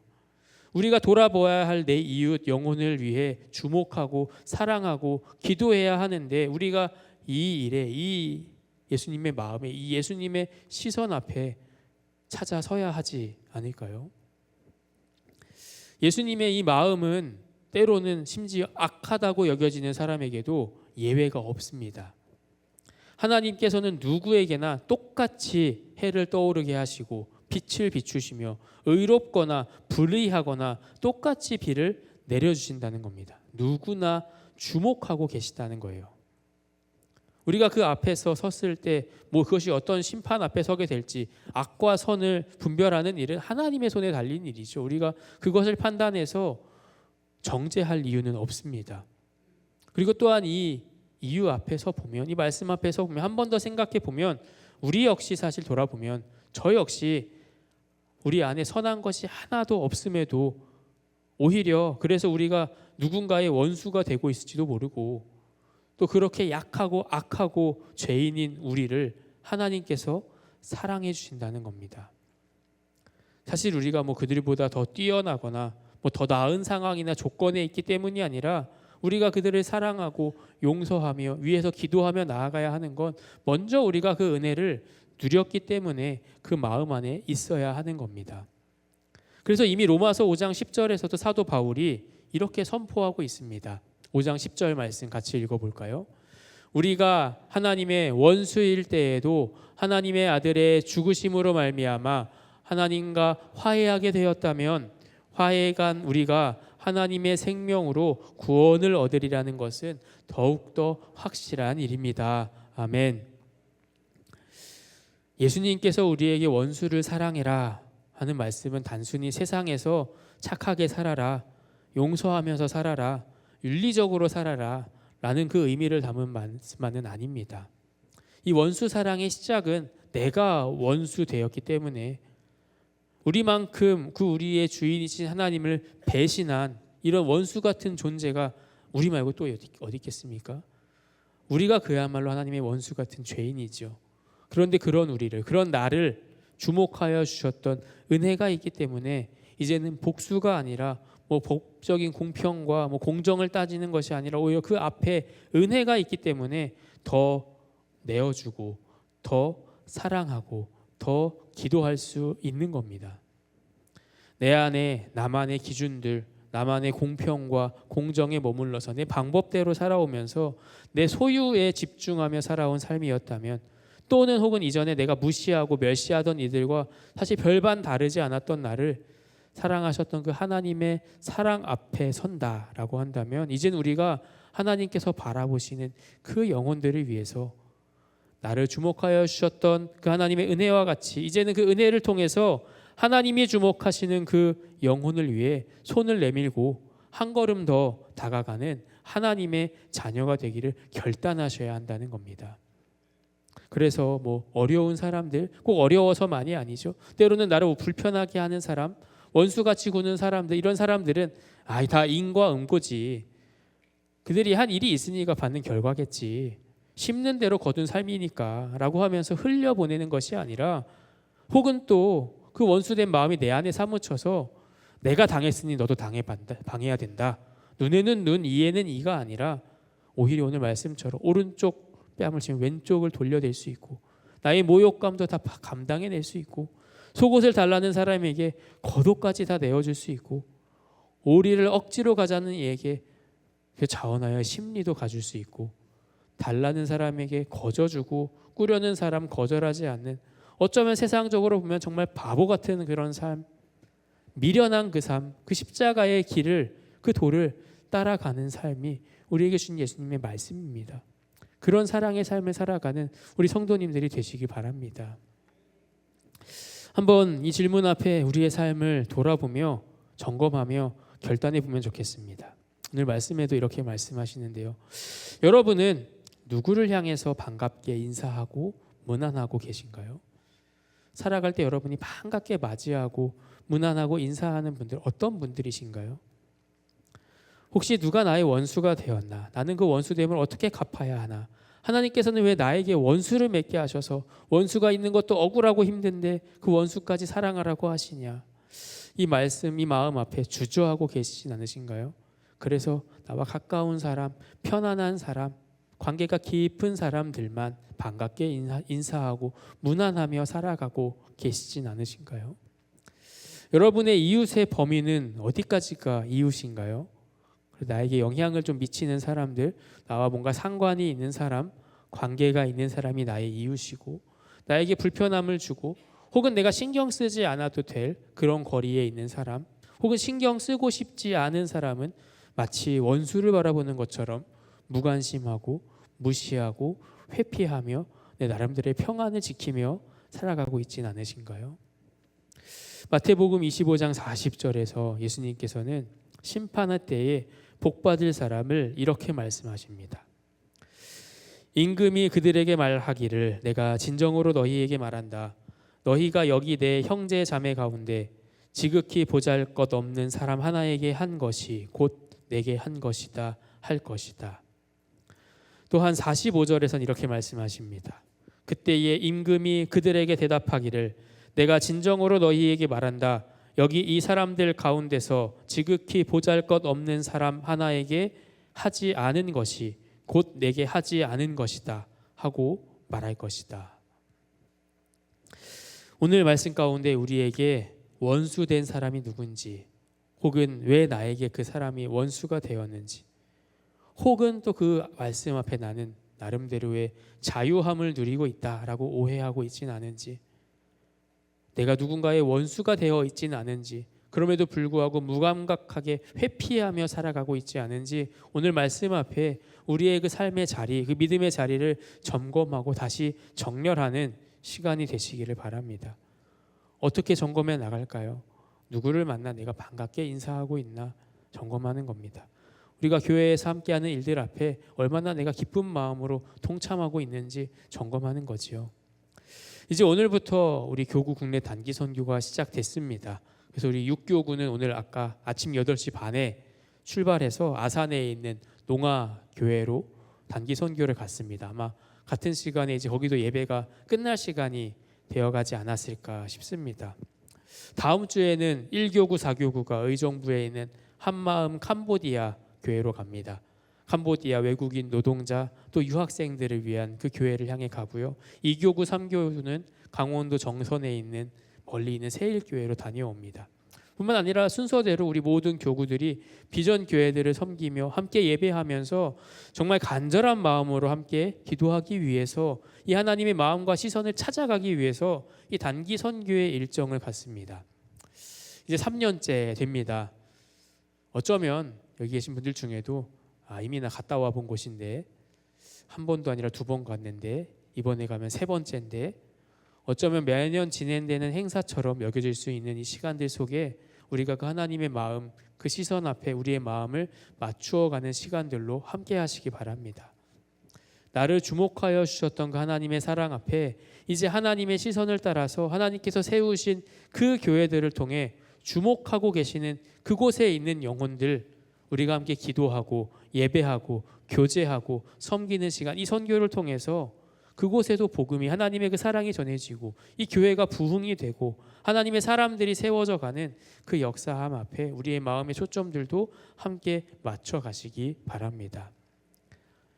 우리가 돌아보아야 할 내 이웃 영혼을 위해 주목하고 사랑하고 기도해야 하는데, 우리가 이 일에, 이 예수님의 마음에, 이 예수님의 시선 앞에 찾아서야 하지 않을까요? 예수님의 이 마음은 때로는 심지어 악하다고 여겨지는 사람에게도 예외가 없습니다. 하나님께서는 누구에게나 똑같이 해를 떠오르게 하시고 빛을 비추시며 의롭거나 불의하거나 똑같이 비를 내려주신다는 겁니다. 누구나 주목하고 계시다는 거예요. 우리가 그 앞에서 섰을 때 뭐 그것이 어떤 심판 앞에 서게 될지, 악과 선을 분별하는 일은 하나님의 손에 달린 일이죠. 우리가 그것을 판단해서 정죄할 이유는 없습니다. 그리고 또한 이 이유 앞에서 보면, 이 말씀 앞에서 보면, 한 번 더 생각해 보면 우리 역시 사실 돌아보면 저 역시 우리 안에 선한 것이 하나도 없음에도 오히려 그래서 우리가 누군가의 원수가 되고 있을지도 모르고, 또 그렇게 약하고 악하고 죄인인 우리를 하나님께서 사랑해 주신다는 겁니다. 사실 우리가 뭐 그들보다 더 뛰어나거나 뭐 더 나은 상황이나 조건에 있기 때문이 아니라, 우리가 그들을 사랑하고 용서하며 위에서 기도하며 나아가야 하는 건 먼저 우리가 그 은혜를 누렸기 때문에 그 마음 안에 있어야 하는 겁니다. 그래서 이미 로마서 5장 10절에서도 사도 바울이 이렇게 선포하고 있습니다. 5장 10절 말씀 같이 읽어볼까요? 우리가 하나님의 원수일 때에도 하나님의 아들의 죽으심으로 말미암아 하나님과 화해하게 되었다면, 화해간 우리가 하나님의 생명으로 구원을 얻으리라는 것은 더욱더 확실한 일입니다. 아멘. 예수님께서 우리에게 원수를 사랑해라 하는 말씀은 단순히 세상에서 착하게 살아라, 용서하면서 살아라, 윤리적으로 살아라 라는 그 의미를 담은 말씀은 아닙니다. 이 원수 사랑의 시작은 내가 원수 되었기 때문에 우리만큼 그 우리의 주인이신 하나님을 배신한 이런 원수 같은 존재가 우리 말고 또 어디 있겠습니까? 우리가 그야말로 하나님의 원수 같은 죄인이죠. 그런데 그런 나를 주목하여 주셨던 은혜가 있기 때문에 이제는 복수가 아니라 법적인 공평과 공정을 따지는 것이 아니라 오히려 그 앞에 은혜가 있기 때문에 더 내어주고 더 사랑하고 더 기도할 수 있는 겁니다. 내 안에 나만의 기준들, 나만의 공평과 공정에 머물러서 내 방법대로 살아오면서 내 소유에 집중하며 살아온 삶이었다면, 또는 혹은 이전에 내가 무시하고 멸시하던 이들과 사실 별반 다르지 않았던 나를 사랑하셨던 그 하나님의 사랑 앞에 선다라고 한다면, 이젠 우리가 하나님께서 바라보시는 그 영혼들을 위해서 나를 주목하여 주셨던 그 하나님의 은혜와 같이 이제는 그 은혜를 통해서 하나님이 주목하시는 그 영혼을 위해 손을 내밀고 한 걸음 더 다가가는 하나님의 자녀가 되기를 결단하셔야 한다는 겁니다. 그래서 어려운 사람들, 꼭 어려워서만이 아니죠. 때로는 나를 불편하게 하는 사람, 원수같이 구는 사람들, 이런 사람들은 다 인과 응고지. 그들이 한 일이 있으니까 받는 결과겠지. 심는 대로 거둔 삶이니까 라고 하면서 흘려보내는 것이 아니라, 혹은 또 그 원수된 마음이 내 안에 사무쳐서 내가 당했으니 너도 당해야 된다. 눈에는 눈, 이에는 이가 아니라 오히려 오늘 말씀처럼 오른쪽 뺨을 치면 왼쪽을 돌려댈 수 있고, 나의 모욕감도 다 감당해낼 수 있고, 속옷을 달라는 사람에게 겉옷까지 다 내어줄 수 있고, 오리를 억지로 가자는 이에게 그 자원하여 심리도 가줄 수 있고, 달라는 사람에게 거저주고 꾸려는 사람 거절하지 않는, 어쩌면 세상적으로 보면 정말 바보 같은 그런 삶, 미련한 그 삶, 그 십자가의 길을, 그 도를 따라가는 삶이 우리에게 주신 예수님의 말씀입니다. 그런 사랑의 삶을 살아가는 우리 성도님들이 되시기 바랍니다. 한번 이 질문 앞에 우리의 삶을 돌아보며 점검하며 결단해 보면 좋겠습니다. 오늘 말씀에도 이렇게 말씀하시는데요. 여러분은 누구를 향해서 반갑게 인사하고 문안하고 계신가요? 살아갈 때 여러분이 반갑게 맞이하고 문안하고 인사하는 분들, 어떤 분들이신가요? 혹시 누가 나의 원수가 되었나? 나는 그 원수됨을 어떻게 갚아야 하나? 하나님께서는 왜 나에게 원수를 맺게 하셔서 원수가 있는 것도 억울하고 힘든데 그 원수까지 사랑하라고 하시냐? 이 말씀, 이 마음 앞에 주저하고 계시진 않으신가요? 그래서 나와 가까운 사람, 편안한 사람, 관계가 깊은 사람들만 반갑게 인사하고 무난하며 살아가고 계시진 않으신가요? 여러분의 이웃의 범위는 어디까지가 이웃인가요? 나에게 영향을 좀 미치는 사람들, 나와 뭔가 상관이 있는 사람, 관계가 있는 사람이 나의 이웃이고, 나에게 불편함을 주고 혹은 내가 신경 쓰지 않아도 될 그런 거리에 있는 사람, 혹은 신경 쓰고 싶지 않은 사람은 마치 원수를 바라보는 것처럼 무관심하고 무시하고 회피하며 내 나름대로의 평안을 지키며 살아가고 있지는 않으신가요? 마태복음 25장 40절에서 예수님께서는 심판할 때에 복받을 사람을 이렇게 말씀하십니다. 임금이 그들에게 말하기를 내가 진정으로 너희에게 말한다. 너희가 여기 내 형제 자매 가운데 지극히 보잘것없는 사람 하나에게 한 것이 곧 내게 한 것이다 할 것이다. 또한 45절에서는 이렇게 말씀하십니다. 그때에 임금이 그들에게 대답하기를 내가 진정으로 너희에게 말한다. 여기 이 사람들 가운데서 지극히 보잘것없는 사람 하나에게 하지 않은 것이 곧 내게 하지 않은 것이다 하고 말할 것이다. 오늘 말씀 가운데 우리에게 원수된 사람이 누군지, 혹은 왜 나에게 그 사람이 원수가 되었는지, 혹은 또 그 말씀 앞에 나는 나름대로의 자유함을 누리고 있다라고 오해하고 있지는 않은지, 내가 누군가의 원수가 되어 있지는 않은지, 그럼에도 불구하고 무감각하게 회피하며 살아가고 있지 않은지, 오늘 말씀 앞에 우리의 그 삶의 자리, 그 믿음의 자리를 점검하고 다시 정렬하는 시간이 되시기를 바랍니다. 어떻게 점검해 나갈까요? 누구를 만나 내가 반갑게 인사하고 있나 점검하는 겁니다. 우리가 교회에서 함께하는 일들 앞에 얼마나 내가 기쁜 마음으로 동참하고 있는지 점검하는 거지요. 이제 오늘부터 우리 교구 국내 단기 선교가 시작됐습니다. 그래서 우리 6교구는 오늘 아까 아침 8시 반에 출발해서 아산에 있는 농아교회로 단기 선교를 갔습니다. 아마 같은 시간에 이제 거기도 예배가 끝날 시간이 되어가지 않았을까 싶습니다. 다음 주에는 1교구, 4교구가 의정부에 있는 한마음 캄보디아 교회로 갑니다. 캄보디아 외국인 노동자 또 유학생들을 위한 그 교회를 향해 가고요. 2교구, 3교구는 강원도 정선에 있는 멀리 있는 세일교회로 다녀옵니다. 뿐만 아니라 순서대로 우리 모든 교구들이 비전 교회들을 섬기며 함께 예배하면서 정말 간절한 마음으로 함께 기도하기 위해서 이 하나님의 마음과 시선을 찾아가기 위해서 이 단기 선교의 일정을 갖습니다. 이제 3년째 됩니다. 어쩌면 여기 계신 분들 중에도 이미 나 갔다 와 본 곳인데 한 번도 아니라 2번 갔는데 이번에 가면 3번째인데 어쩌면 매년 진행되는 행사처럼 여겨질 수 있는 이 시간들 속에 우리가 그 하나님의 마음, 그 시선 앞에 우리의 마음을 맞추어가는 시간들로 함께 하시기 바랍니다. 나를 주목하여 주셨던 그 하나님의 사랑 앞에 이제 하나님의 시선을 따라서 하나님께서 세우신 그 교회들을 통해 주목하고 계시는 그곳에 있는 영혼들, 우리가 함께 기도하고 예배하고 교제하고 섬기는 시간, 이 선교를 통해서 그곳에도 복음이, 하나님의 그 사랑이 전해지고 이 교회가 부흥이 되고 하나님의 사람들이 세워져 가는 그 역사함 앞에 우리의 마음의 초점들도 함께 맞춰 가시기 바랍니다.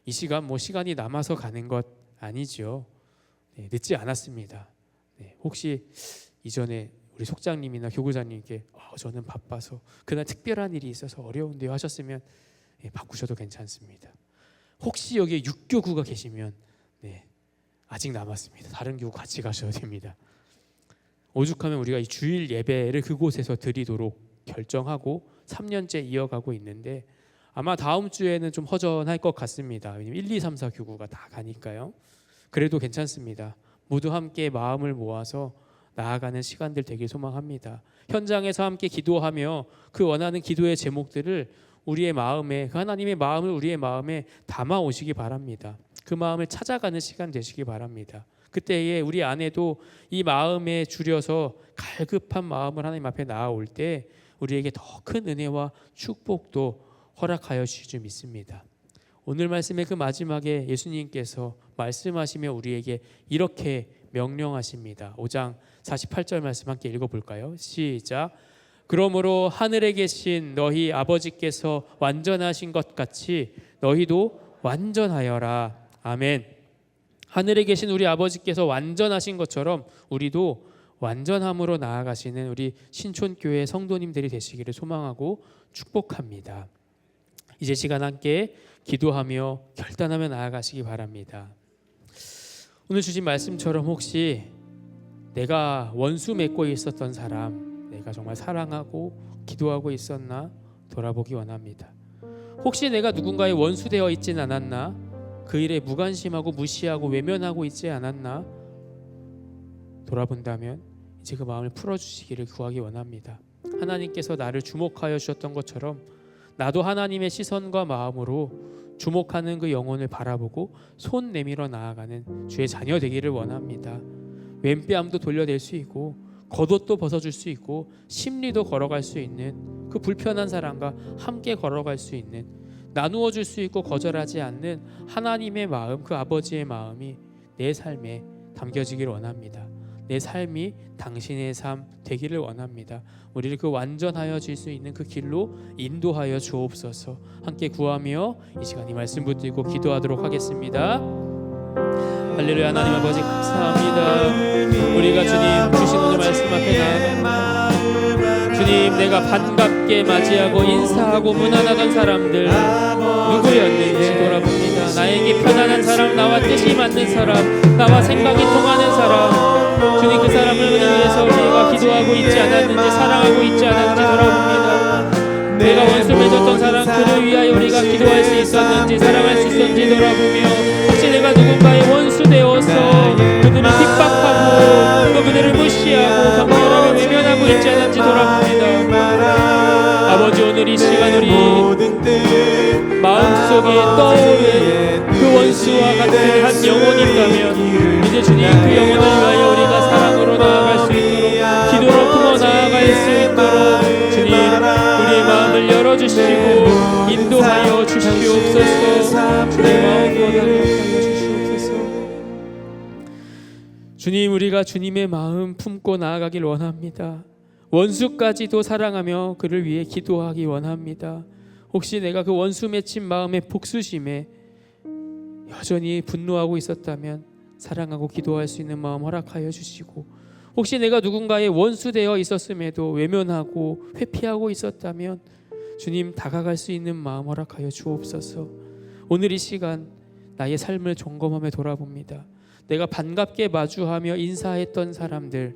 이 시간 시간이 남아서 가는 것 아니죠. 늦지 않았습니다. 혹시 이전에 우리 속장님이나 교구장님께 저는 바빠서 그날 특별한 일이 있어서 어려운데요 하셨으면 바꾸셔도 괜찮습니다. 혹시 여기에 6교구가 계시면 아직 남았습니다. 다른 교구 같이 가셔도 됩니다. 오죽하면 우리가 이 주일 예배를 그곳에서 드리도록 결정하고 3년째 이어가고 있는데 아마 다음 주에는 좀 허전할 것 같습니다. 왜냐면 1, 2, 3, 4 교구가 다 가니까요. 그래도 괜찮습니다. 모두 함께 마음을 모아서 나아가는 시간들 되길 소망합니다. 현장에서 함께 기도하며 그 원하는 기도의 제목들을 우리의 마음에, 그 하나님의 마음을 우리의 마음에 담아 오시기 바랍니다. 그 마음을 찾아가는 시간 되시기 바랍니다. 그때에 우리 안에도 이 마음에 줄여서 갈급한 마음을 하나님 앞에 나아올 때 우리에게 더 큰 은혜와 축복도 허락하여 주실 줄 믿습니다. 오늘 말씀의 그 마지막에 예수님께서 말씀하시며 우리에게 이렇게 명령하십니다. 5장 48절 말씀 함께 읽어볼까요? 시작. 그러므로 하늘에 계신 너희 아버지께서 완전하신 것 같이 너희도 완전하여라. 아멘. 하늘에 계신 우리 아버지께서 완전하신 것처럼 우리도 완전함으로 나아가시는 우리 신촌교회 성도님들이 되시기를 소망하고 축복합니다. 이제 시간 함께 기도하며 결단하며 나아가시기 바랍니다. 오늘 주신 말씀처럼 혹시 내가 원수 맺고 있었던 사람, 내가 정말 사랑하고 기도하고 있었나 돌아보기 원합니다. 혹시 내가 누군가의 원수 되어 있진 않았나, 그 일에 무관심하고 무시하고 외면하고 있지 않았나 돌아본다면 이제 그 마음을 풀어주시기를 구하기 원합니다. 하나님께서 나를 주목하여 주셨던 것처럼 나도 하나님의 시선과 마음으로 주목하는 그 영혼을 바라보고 손 내밀어 나아가는 주의 자녀 되기를 원합니다. 왼뺨도 돌려낼 수 있고 겉옷도 벗어줄 수 있고 심리도 걸어갈 수 있는 그 불편한 사람과 함께 걸어갈 수 있는, 나누어 줄 수 있고 거절하지 않는 하나님의 마음, 그 아버지의 마음이 내 삶에 담겨지기를 원합니다. 내 삶이 당신의 삶 되기를 원합니다. 우리를 그 완전하여 질 수 있는 그 길로 인도하여 주옵소서. 함께 구하며 이 시간 이 말씀 붙들고 기도하도록 하겠습니다. 할렐루야. 하나님 아버지 감사합니다. 우리가 주님 주신 오늘 말씀 앞에 나아갑니다. 주님, 내가 반갑게 맞이하고 인사하고 무난하던 사람들 누구였는지 돌아봅니다. 나에게 편안한 사람, 나와 뜻이 맞는 사람, 나와 생각이 통하는 사람, 주님 그 사람을 위해서 우리가 기도하고 있지 않았는지, 사랑하고 있지 않았는지 돌아봅니다. 내가 원수 맺었던 사람, 그를 위하여 우리가 기도할 수 있었는지, 사랑할 수 있었는지 돌아보며, 혹시 내가 누군가의 원수 되어서 그들을 핍박하고 또 그들을 무시하고 경멸하고 머릿속에 떠오른 그 원수와 같은 한 영혼이 있다면 이제 주님 그 영혼을 위하여 우리가 사랑으로 나아갈 수 있도록 기도로 품어 나아갈 수 있도록 주님 우리의 마음을 열어주시고 인도하여 주시옵소서. 주님의 마음으로 나아가게 하여 주시옵소서. 주님 우리가 주님의 마음 품고 나아가길 원합니다. 원수까지도 사랑하며 그를 위해 기도하기 원합니다. 혹시 내가 그 원수 맺힌 마음의 복수심에 여전히 분노하고 있었다면 사랑하고 기도할 수 있는 마음 허락하여 주시고, 혹시 내가 누군가의 원수되어 있었음에도 외면하고 회피하고 있었다면 주님 다가갈 수 있는 마음 허락하여 주옵소서. 오늘 이 시간 나의 삶을 점검하며 돌아봅니다. 내가 반갑게 마주하며 인사했던 사람들,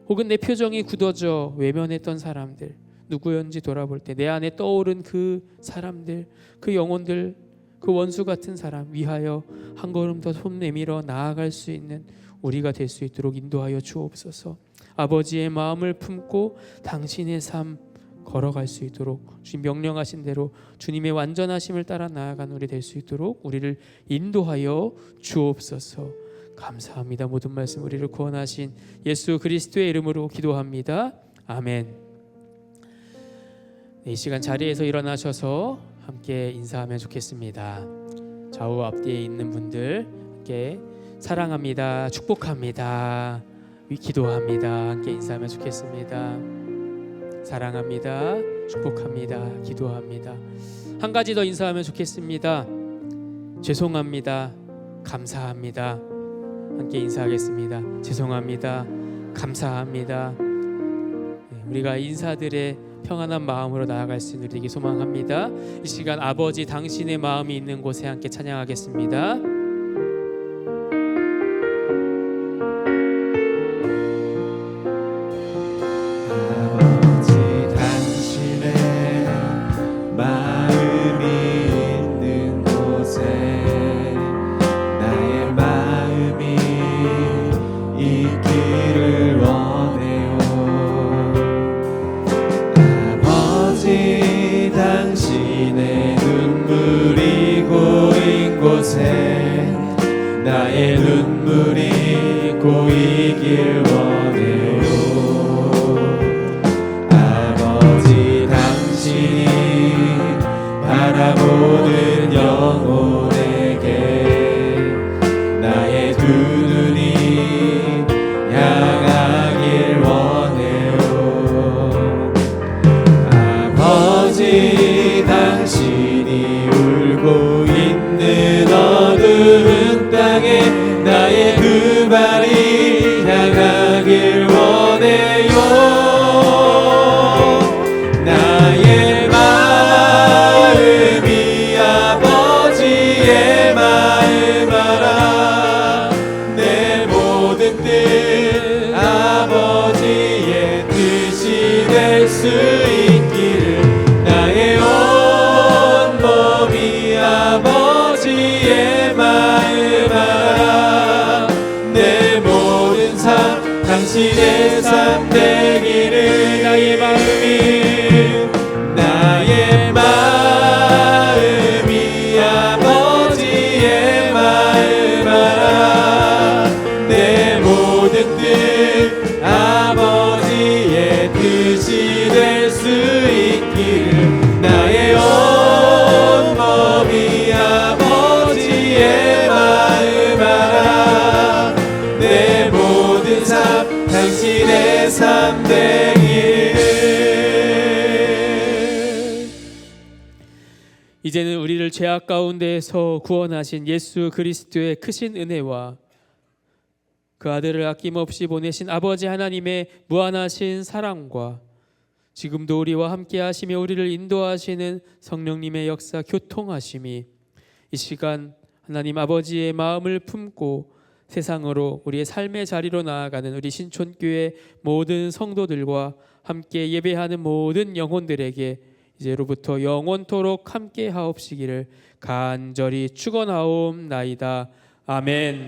혹은 내 표정이 굳어져 외면했던 사람들 누구였는지 돌아볼 때 내 안에 떠오른 그 사람들, 그 영혼들, 그 원수 같은 사람 위하여 한 걸음 더 손 내밀어 나아갈 수 있는 우리가 될 수 있도록 인도하여 주옵소서. 아버지의 마음을 품고 당신의 삶 걸어갈 수 있도록 주님 명령하신 대로 주님의 완전하심을 따라 나아가는 우리 될 수 있도록 우리를 인도하여 주옵소서. 감사합니다. 모든 말씀 우리를 구원하신 예수 그리스도의 이름으로 기도합니다. 아멘. 이 시간 자리에서 일어나셔서 함께 인사하면 좋겠습니다. 좌우 앞뒤에 있는 분들 함께 사랑합니다, 축복합니다, 기도합니다 함께 인사하면 좋겠습니다. 사랑합니다, 축복합니다, 기도합니다. 한 가지 더 인사하면 좋겠습니다. 죄송합니다, 감사합니다 함께 인사하겠습니다. 죄송합니다, 감사합니다. 우리가 인사들의 평안한 마음으로 나아갈 수 있는 우리에게 소망합니다. 이 시간 아버지 당신의 마음이 있는 곳에 함께 찬양하겠습니다. 아버지 당신의 마음이 있는 곳에 나의 마음이 있기를 원해요. 아버지 당신의 눈물이 고인 곳에 나의 눈물이 고이길 원해요. 아버지 당신이 바라보는 영혼에게 나의 두 눈이 향하길 원해요. 아버지 당신이 울고 있는 어두운 땅에 나의 두 발이 향하길 원해요. 나의 마음이 아버지의 마음 알아. 내 모든 뜻 아버지의 뜻이 될 수 있기를 나의 온 몸이 아버지의 마음 알아. 내 모든 삶 당신의 삶 되기를 나의 마음이 아버지의 마음 알아. 내 모든 뜻 아버지의 뜻이 될 수 있기를 나의 온 몸이 아버지의 마음 알아. 내 모든 삶 당신의 삶 되기를. 이제는 우리를 죄악 가운데에서 구원하신 예수 그리스도의 크신 은혜와 그 아들을 아낌없이 보내신 아버지 하나님의 무한하신 사랑과 지금도 우리와 함께 하시며 우리를 인도하시는 성령님의 역사 교통하심이 이 시간 하나님 아버지의 마음을 품고 세상으로 우리의 삶의 자리로 나아가는 우리 신촌교회 모든 성도들과 함께 예배하는 모든 영혼들에게 이제로부터 영원토록 함께 하옵시기를 간절히 축원하옵나이다. 아멘.